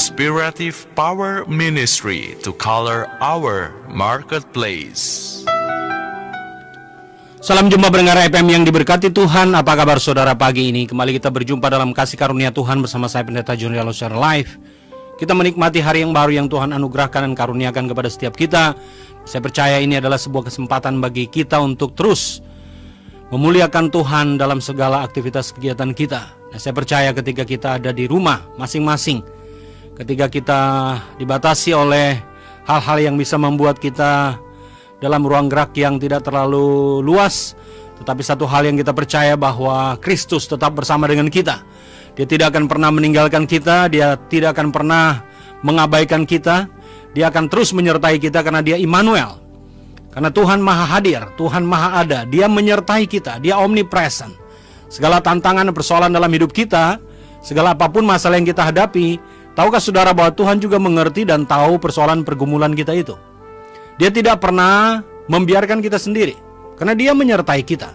Inspirative Power Ministry to color our marketplace. Salam jumpa pendengar FM yang diberkati Tuhan. Apa kabar saudara pagi ini? Kembali kita berjumpa dalam kasih karunia Tuhan bersama saya Pendeta Junior Secara Live. Kita menikmati hari yang baru yang Tuhan anugerahkan dan karuniakan kepada setiap kita. Saya percaya ini adalah sebuah kesempatan bagi kita untuk terus memuliakan Tuhan dalam segala aktivitas kegiatan kita. Nah, saya percaya ketika kita ada di rumah masing-masing, ketika kita dibatasi oleh hal-hal yang bisa membuat kita dalam ruang gerak yang tidak terlalu luas, tetapi satu hal yang kita percaya bahwa Kristus tetap bersama dengan kita. Dia tidak akan pernah meninggalkan kita, Dia tidak akan pernah mengabaikan kita. Dia akan terus menyertai kita karena Dia Immanuel. Karena Tuhan Maha Hadir, Tuhan Maha Ada, Dia menyertai kita, Dia omnipresent. Segala tantangan dan persoalan dalam hidup kita, segala apapun masalah yang kita hadapi, tahukah saudara bahwa Tuhan juga mengerti dan tahu persoalan pergumulan kita itu? Dia tidak pernah membiarkan kita sendiri, karena Dia menyertai kita.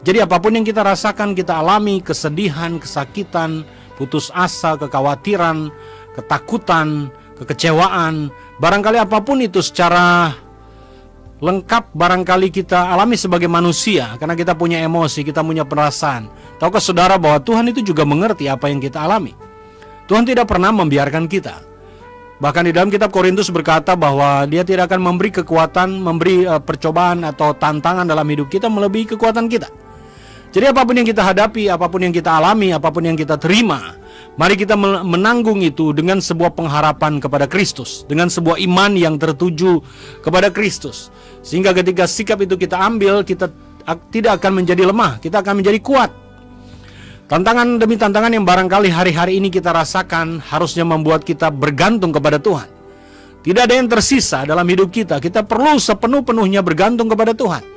Jadi apapun yang kita rasakan, kita alami, kesedihan, kesakitan, putus asa, kekhawatiran, ketakutan, kekecewaan, barangkali apapun itu secara lengkap barangkali kita alami sebagai manusia, karena kita punya emosi, kita punya perasaan. Tahukah saudara bahwa Tuhan itu juga mengerti apa yang kita alami? Tuhan tidak pernah membiarkan kita. Bahkan di dalam kitab Korintus berkata bahwa Dia tidak akan memberi kekuatan, memberi percobaan atau tantangan dalam hidup kita melebihi kekuatan kita. Jadi apapun yang kita hadapi, apapun yang kita alami, apapun yang kita terima, mari kita menanggung itu dengan sebuah pengharapan kepada Kristus, dengan sebuah iman yang tertuju kepada Kristus. Sehingga ketika sikap itu kita ambil, kita tidak akan menjadi lemah, kita akan menjadi kuat. Tantangan demi tantangan yang barangkali hari-hari ini kita rasakan harusnya membuat kita bergantung kepada Tuhan. Tidak ada yang tersisa dalam hidup kita. Kita perlu sepenuh-penuhnya bergantung kepada Tuhan.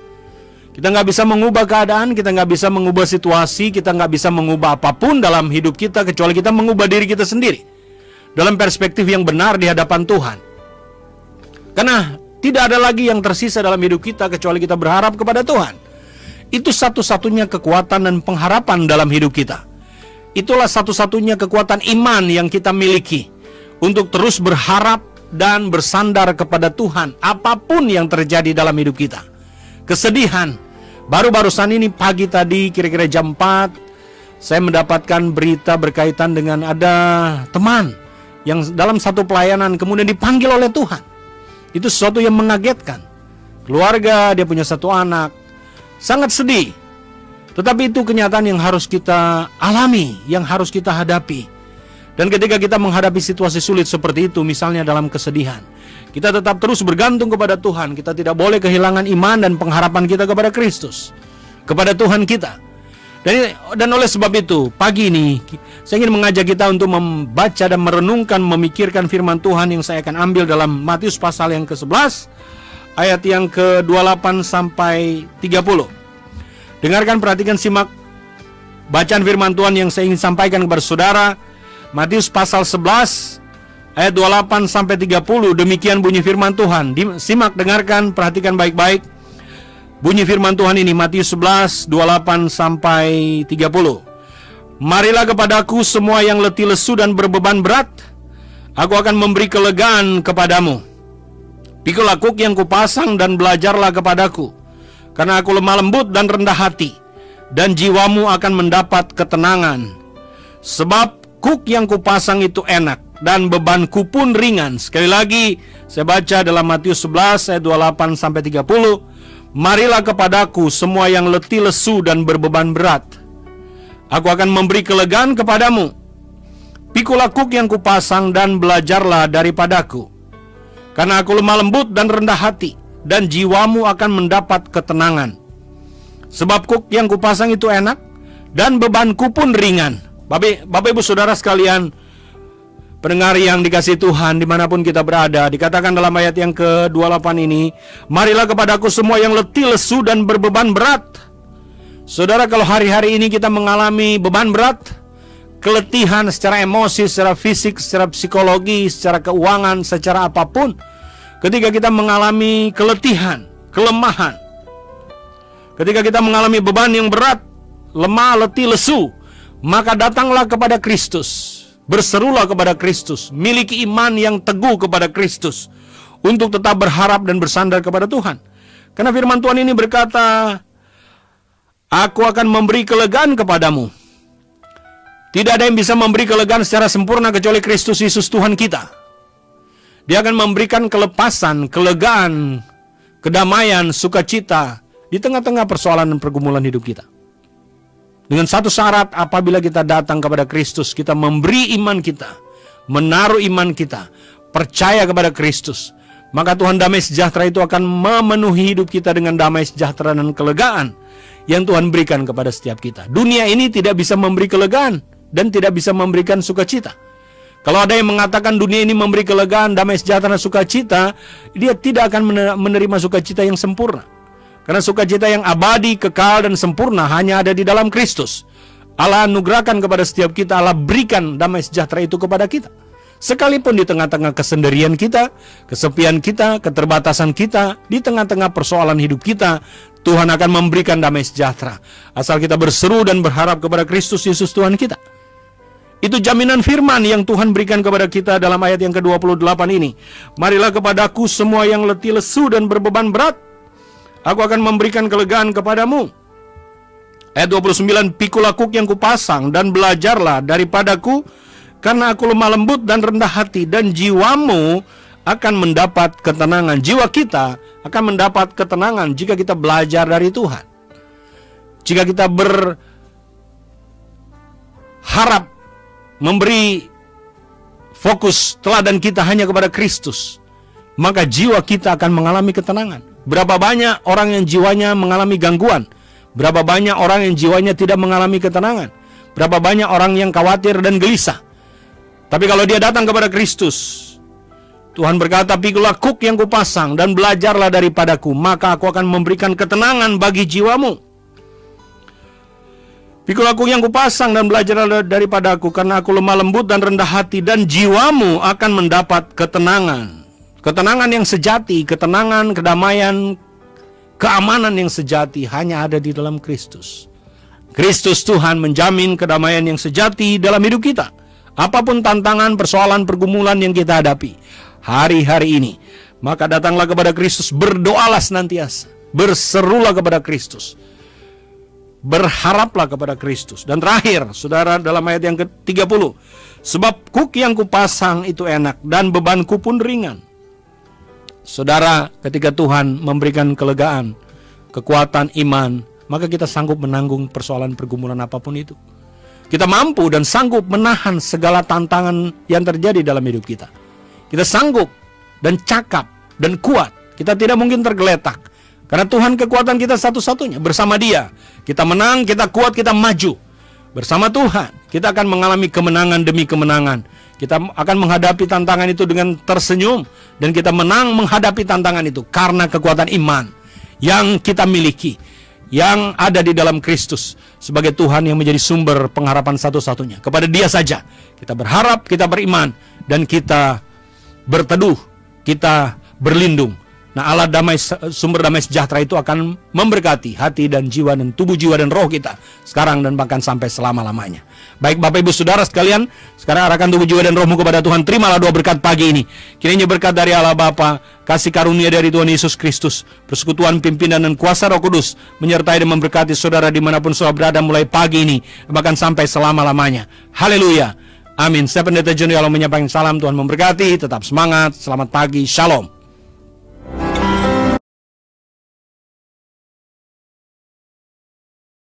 Kita nggak bisa mengubah keadaan, kita nggak bisa mengubah situasi, kita nggak bisa mengubah apapun dalam hidup kita kecuali kita mengubah diri kita sendiri dalam perspektif yang benar di hadapan Tuhan. Karena tidak ada lagi yang tersisa dalam hidup kita kecuali kita berharap kepada Tuhan. Itu satu-satunya kekuatan dan pengharapan dalam hidup kita. Itulah satu-satunya kekuatan iman yang kita miliki untuk terus berharap dan bersandar kepada Tuhan apapun yang terjadi dalam hidup kita. Kesedihan, baru-barusan ini pagi tadi kira-kira jam 4 saya mendapatkan berita berkaitan dengan ada teman yang dalam satu pelayanan kemudian dipanggil oleh Tuhan. Itu sesuatu yang mengagetkan. Keluarga, dia punya satu anak. Sangat sedih. Tetapi itu kenyataan yang harus kita alami, yang harus kita hadapi. Dan ketika kita menghadapi situasi sulit seperti itu, misalnya dalam kesedihan, kita tetap terus bergantung kepada Tuhan. Kita tidak boleh kehilangan iman dan pengharapan kita kepada Kristus, kepada Tuhan kita. Dan oleh sebab itu, pagi ini saya ingin mengajak kita untuk membaca dan merenungkan, memikirkan firman Tuhan yang saya akan ambil dalam Matius pasal yang ke-11, ayat yang ke-28 sampai 30. Dengarkan, perhatikan, simak bacaan firman Tuhan yang saya ingin sampaikan kepada saudara. Matius pasal 11 ayat 28 sampai 30. Demikian bunyi firman Tuhan. Simak, dengarkan, perhatikan baik-baik. Bunyi firman Tuhan ini Matius 11 28 sampai 30. Marilah kepadaku semua yang letih lesu dan berbeban berat, aku akan memberi kelegaan kepadamu. Pikulah kuk yang kupasang dan belajarlah kepadaku, karena aku lemah lembut dan rendah hati, dan jiwamu akan mendapat ketenangan. Sebab kuk yang kupasang itu enak, dan bebanku pun ringan. Sekali lagi, saya baca dalam Matius 11 ayat 28 sampai 30. Marilah kepadaku semua yang letih lesu dan berbeban berat, aku akan memberi kelegaan kepadamu. Pikulah kuk yang kupasang dan belajarlah daripadaku, karena aku lemah lembut dan rendah hati, dan jiwamu akan mendapat ketenangan. Sebab kuk yang kupasang itu enak, dan bebanku pun ringan. Bapak Ibu Saudara sekalian, pendengar yang dikasihi Tuhan dimanapun kita berada, dikatakan dalam ayat yang ke-28 ini, marilah kepadaku semua yang letih lesu dan berbeban berat. Saudara, kalau hari-hari ini kita mengalami beban berat, keletihan secara emosi, secara fisik, secara psikologi, secara keuangan, secara apapun, ketika kita mengalami keletihan, kelemahan, ketika kita mengalami beban yang berat, lemah, letih, lesu, maka datanglah kepada Kristus. Berserulah kepada Kristus, miliki iman yang teguh kepada Kristus, untuk tetap berharap dan bersandar kepada Tuhan. Karena firman Tuhan ini berkata, aku akan memberi kelegaan kepadamu. Tidak ada yang bisa memberi kelegaan secara sempurna kecuali Kristus Yesus Tuhan kita. Dia akan memberikan kelepasan, kelegaan, kedamaian, sukacita di tengah-tengah persoalan dan pergumulan hidup kita. Dengan satu syarat, apabila kita datang kepada Kristus, kita memberi iman kita, menaruh iman kita, percaya kepada Kristus, maka Tuhan damai sejahtera itu akan memenuhi hidup kita dengan damai sejahtera dan kelegaan yang Tuhan berikan kepada setiap kita. Dunia ini tidak bisa memberi kelegaan dan tidak bisa memberikan sukacita. Kalau ada yang mengatakan dunia ini memberi kelegaan, damai sejahtera, sukacita, dia tidak akan menerima sukacita yang sempurna. Karena sukacita yang abadi, kekal, dan sempurna hanya ada di dalam Kristus. Allah anugerahkan kepada setiap kita, Allah berikan damai sejahtera itu kepada kita. Sekalipun di tengah-tengah kesendirian kita, kesepian kita, keterbatasan kita, di tengah-tengah persoalan hidup kita, Tuhan akan memberikan damai sejahtera. Asal kita berseru dan berharap kepada Kristus Yesus Tuhan kita. Itu jaminan firman yang Tuhan berikan kepada kita dalam ayat yang ke-28 ini. Marilah kepadaku semua yang letih lesu dan berbeban berat, aku akan memberikan kelegaan kepadamu. Ayat 29, pikulah kuk yang kupasang dan belajarlah daripadaku, karena aku lemah lembut dan rendah hati, dan jiwamu akan mendapat ketenangan. Jiwa kita akan mendapat ketenangan jika kita belajar dari Tuhan. Jika kita berharap memberi fokus teladan kita hanya kepada Kristus, maka jiwa kita akan mengalami ketenangan. Berapa banyak orang yang jiwanya mengalami gangguan? Berapa banyak orang yang jiwanya tidak mengalami ketenangan? Berapa banyak orang yang khawatir dan gelisah? Tapi kalau dia datang kepada Kristus, Tuhan berkata, pikulah kuk yang kupasang dan belajarlah daripadaku, maka aku akan memberikan ketenangan bagi jiwamu. Pikulah kuk yang kupasang dan belajarlah daripadaku, karena aku lemah lembut dan rendah hati, dan jiwamu akan mendapat ketenangan. Ketenangan yang sejati, ketenangan, kedamaian, keamanan yang sejati hanya ada di dalam Kristus. Kristus Tuhan menjamin kedamaian yang sejati dalam hidup kita. Apapun tantangan, persoalan, pergumulan yang kita hadapi hari-hari ini, maka datanglah kepada Kristus, berdoalah senantiasa, berserulah kepada Kristus, berharaplah kepada Kristus. Dan terakhir, saudara, dalam ayat yang ke-30, sebab kuk yang kupasang itu enak dan bebanku pun ringan. Saudara, ketika Tuhan memberikan kelegaan, kekuatan, iman, maka kita sanggup menanggung persoalan pergumulan apapun itu. Kita mampu dan sanggup menahan segala tantangan yang terjadi dalam hidup kita. Kita sanggup dan cakap dan kuat. Kita tidak mungkin tergeletak. Karena Tuhan kekuatan kita satu-satunya. Bersama Dia kita menang, kita kuat, kita maju. Bersama Tuhan kita akan mengalami kemenangan demi kemenangan. Kita akan menghadapi tantangan itu dengan tersenyum, dan kita menang menghadapi tantangan itu karena kekuatan iman yang kita miliki, yang ada di dalam Kristus sebagai Tuhan yang menjadi sumber pengharapan satu-satunya. Kepada Dia saja kita berharap, kita beriman, dan kita berteduh, kita berlindung. Nah, Allah damai, sumber damai sejahtera itu akan memberkati hati dan jiwa dan tubuh jiwa dan roh kita sekarang dan bahkan sampai selama-lamanya. Baik Bapak Ibu Saudara sekalian, sekarang arahkan tubuh jiwa dan rohmu kepada Tuhan. Terimalah doa berkat pagi ini. Kiranya berkat dari Allah Bapa, kasih karunia dari Tuhan Yesus Kristus, persekutuan pimpinan dan kuasa Roh Kudus menyertai dan memberkati saudara dimanapun saudara berada mulai pagi ini bahkan sampai selama-lamanya. Haleluya. Amin. Saya Pendeta John Rialo menyampaikan salam. Tuhan memberkati. Tetap semangat. Selamat pagi. Shalom.